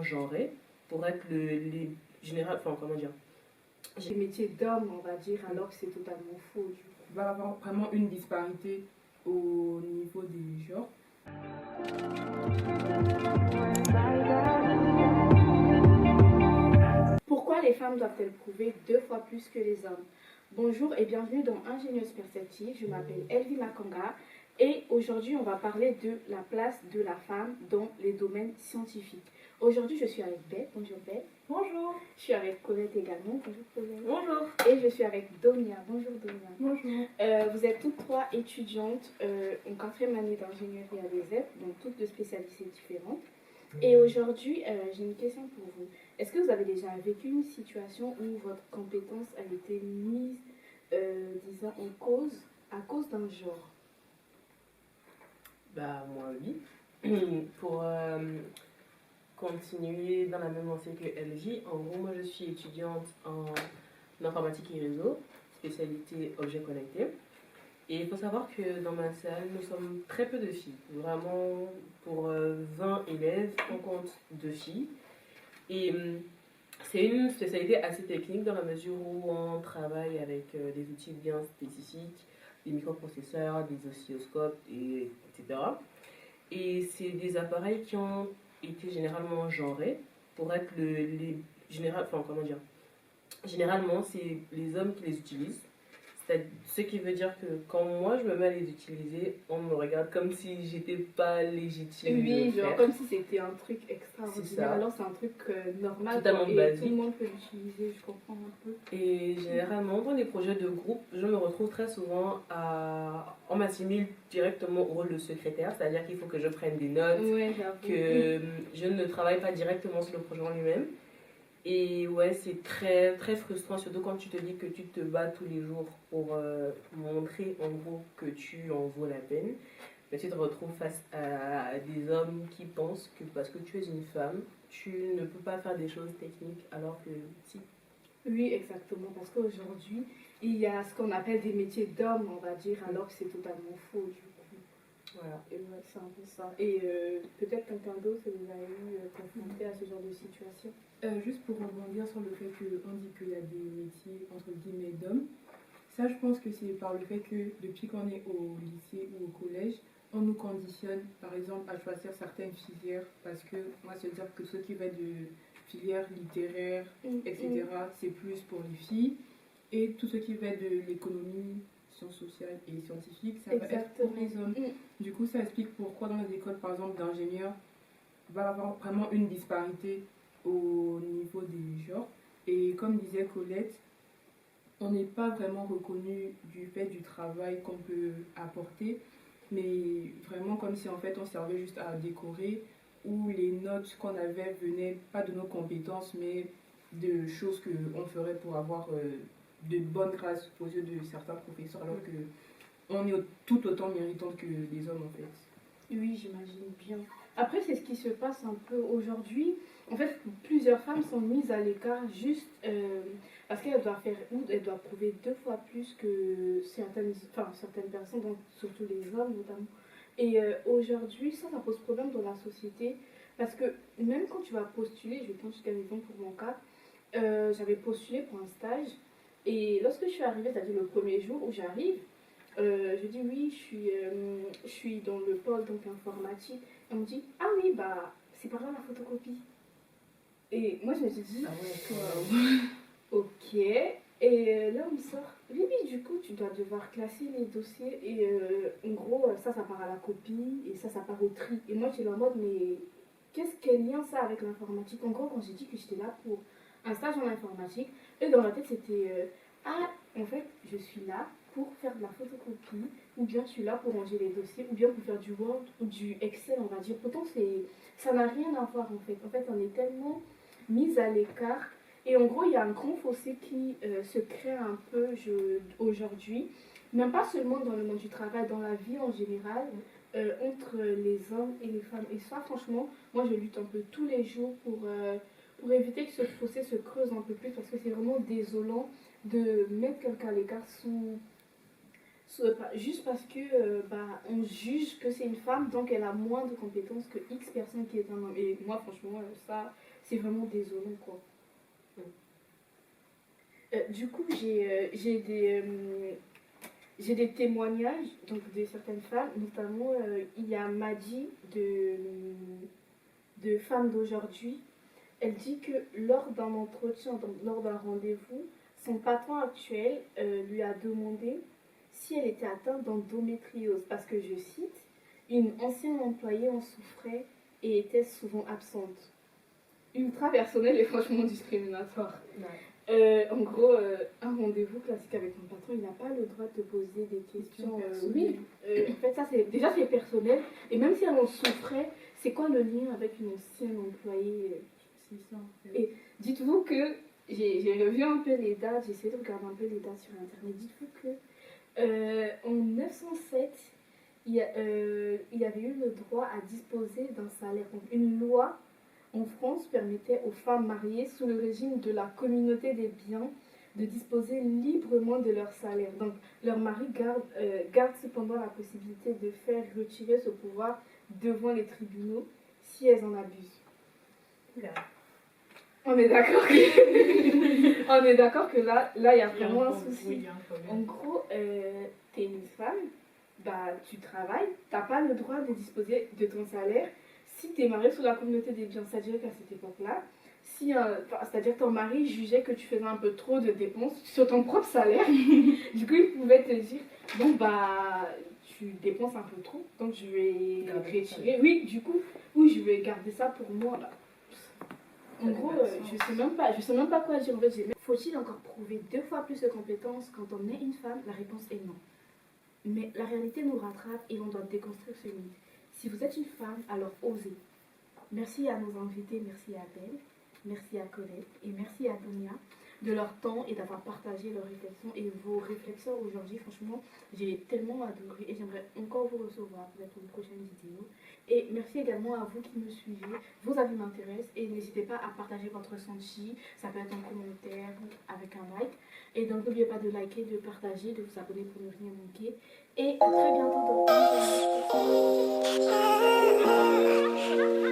genré pour être les général, enfin comment dire, Des métiers d'hommes, on va dire, alors que c'est totalement faux. Du coup. Il va y avoir vraiment une disparité au niveau des genres. Pourquoi les femmes doivent-elles prouver 2 fois plus que les hommes? Bonjour et bienvenue dans Ingénieuse Perspective, je m'appelle Elvie Makanga et aujourd'hui on va parler de la place de la femme dans les domaines scientifiques. Aujourd'hui je suis avec Belle, bonjour Belle. bonjour, Je suis avec Colette également, bonjour Colette. bonjour, Et je suis avec Donia, bonjour Donia. Bonjour. Vous êtes toutes trois étudiantes en 4e année d'ingénierie à l'ESEP, donc toutes de spécialités différentes. Et aujourd'hui, j'ai une question pour vous. Est-ce que vous avez déjà vécu une situation où votre compétence a été mise, disons, en cause à cause d'un genre? bah moi oui. Pour continuer dans la même lancée que LJ, en gros moi je suis étudiante en informatique et réseau, spécialité objets connectés. Et il faut savoir que dans ma salle, nous sommes très peu de filles. Vraiment, pour 20 élèves, on compte 2 filles. Et c'est une spécialité assez technique dans la mesure où on travaille avec des outils bien spécifiques, des microprocesseurs, des oscilloscopes, etc. Et c'est des appareils qui ont été généralement genrés pour être enfin, comment dire, généralement, c'est les hommes qui les utilisent. Ce qui veut dire que quand moi je me mets à les utiliser, on me regarde comme si j'étais pas légitime de Oui, le genre faire. comme si c'était un truc C'est extraordinaire. ça. Alors c'est un truc normal Totalement quoi, et basique. tout le monde peut l'utiliser, je comprends un peu. Et généralement, dans les projets de groupe, je me retrouve très souvent on m'assimile directement au rôle de secrétaire, c'est-à-dire qu'il faut que je prenne des notes, Ouais, j'avoue. que je ne travaille pas directement sur le projet en lui-même. Et ouais, c'est très, très frustrant, surtout quand tu te dis que tu te bats tous les jours pour montrer en gros que tu en vaux la peine. Mais tu te retrouves face à des hommes qui pensent que parce que tu es une femme, tu ne peux pas faire des choses techniques alors que si. Oui, exactement, parce qu'aujourd'hui, il y a ce qu'on appelle des métiers d'hommes, on va dire, alors que c'est totalement faux, du coup. Voilà. Et ouais, c'est un peu ça. Et peut-être quelqu'un d'autre vous a eu confronté à ce genre de situation. Juste pour rebondir sur le fait qu'on dit qu'il y a des métiers entre guillemets d'hommes, ça je pense que c'est par le fait que depuis qu'on est au lycée ou au collège, on nous conditionne par exemple à choisir certaines filières parce que moi c'est dire que ceux qui veulent de filières littéraires, etc., c'est plus pour les filles et tout ce qui va de l'économie, sciences sociales et scientifiques, ça va être pour les hommes. Du coup, ça explique pourquoi dans les écoles, par exemple, d'ingénieurs, il va y avoir vraiment une disparité au niveau des genres. Et comme disait Colette, on n'est pas vraiment reconnu du fait du travail qu'on peut apporter, mais vraiment comme si en fait on servait juste à décorer, où les notes qu'on avait venaient pas de nos compétences, mais de choses qu'on ferait pour avoir de bonnes grâces aux yeux de certains professeurs, alors que on est tout autant méritant que les hommes en fait. Oui, j'imagine bien. Après, c'est ce qui se passe un peu aujourd'hui. En fait, plusieurs femmes sont mises à l'écart juste parce qu'elles doivent faire ou elles doivent prouver 2 fois plus que certaines personnes, donc surtout les hommes notamment. Et aujourd'hui, ça pose problème dans la société parce que même quand tu vas postuler, je vais prendre jusqu'à exemple pour mon cas, j'avais postulé pour un stage et lorsque je suis arrivée, c'est-à-dire le premier jour où j'arrive, je dis oui, je suis dans le pôle donc informatique. Et on me dit ah oui, bah c'est par là la photocopie. Et moi je me suis dit Ah ouais, ok. Et là on me sort oui, oui, du coup tu dois devoir classer les dossiers. Et en gros, ça part à la copie et ça part au tri. Et moi j'étais en mode mais quel lien ça avec l'informatique? En gros, quand j'ai dit que j'étais là pour un stage en informatique, et dans ma tête c'était ah, en fait, je suis là pour faire de la photocopie, ou bien je suis là pour ranger les dossiers, ou bien pour faire du Word ou du Excel, on va dire. Pourtant, ça n'a rien à voir en fait. En fait, on est tellement mis à l'écart. Et en gros, il y a un grand fossé qui se crée un peu aujourd'hui, même pas seulement dans le monde du travail, dans la vie en général, entre les hommes et les femmes. Et ça, franchement, moi, je lutte un peu tous les jours pour éviter que ce fossé se creuse un peu plus, parce que c'est vraiment désolant de mettre quelqu'un à l'écart juste parce que on juge que c'est une femme, donc elle a moins de compétences que X personne qui est un homme. Et moi, franchement, ça, c'est vraiment désolant, quoi. Mm. Du coup, j'ai des témoignages donc, de certaines femmes, notamment il y a Maddy de Femmes d'aujourd'hui. Elle dit que lors d'un entretien, donc lors d'un rendez-vous, son patron actuel lui a demandé si elle était atteinte d'endométriose parce que, je cite, une ancienne employée en souffrait et était souvent absente. Ultra personnel et franchement discriminatoire. En gros, un rendez-vous classique avec mon patron, il n'a pas le droit de te poser des questions. Oui, en fait, ça c'est personnel. Et même si elle en souffrait, c'est quoi le lien avec une ancienne employée? C'est ça. En fait. Et dites-vous que j'ai revu un peu les dates, j'ai essayé de regarder un peu les dates sur internet. Dites-vous que en 907, il y avait eu le droit à disposer d'un salaire. Donc une loi en France permettait aux femmes mariées sous le régime de la communauté des biens de disposer librement de leur salaire. Donc leur mari garde cependant la possibilité de faire retirer ce pouvoir devant les tribunaux si elles en abusent. Là. On est d'accord que, on est d'accord que là, il y a vraiment un souci. Oui, il y a un problème. En gros, t'es une femme, bah, tu travailles, t'as pas le droit de disposer de ton salaire si t'es mariée sous la communauté des biens. C'est-à-dire qu'à cette époque-là, c'est-à-dire que ton mari jugeait que tu faisais un peu trop de dépenses sur ton propre salaire, du coup, il pouvait te dire, bon, bah, tu dépenses un peu trop, donc je vais retirer. Oui, du coup, oui, je vais garder ça pour moi. Bah, en gros, je sais même pas quoi dire. En fait, faut-il encore prouver 2 fois plus de compétences quand on est une femme? La réponse est non. Mais la réalité nous rattrape et on doit déconstruire ce mythe. Si vous êtes une femme, alors osez. Merci à nos invités, merci à Belle, merci à Colette et merci à Dunia de leur temps et d'avoir partagé leurs réflexions et vos réflexions aujourd'hui. Franchement, j'ai tellement adoré et j'aimerais encore vous recevoir peut-être pour une prochaine vidéo. Et merci également à vous qui me suivez. Vos avis m'intéressent et n'hésitez pas à partager votre ressenti. Ça peut être en commentaire avec un like. Et donc n'oubliez pas de liker, de partager, de vous abonner pour ne rien manquer. Et à très bientôt dans une prochaine vidéo.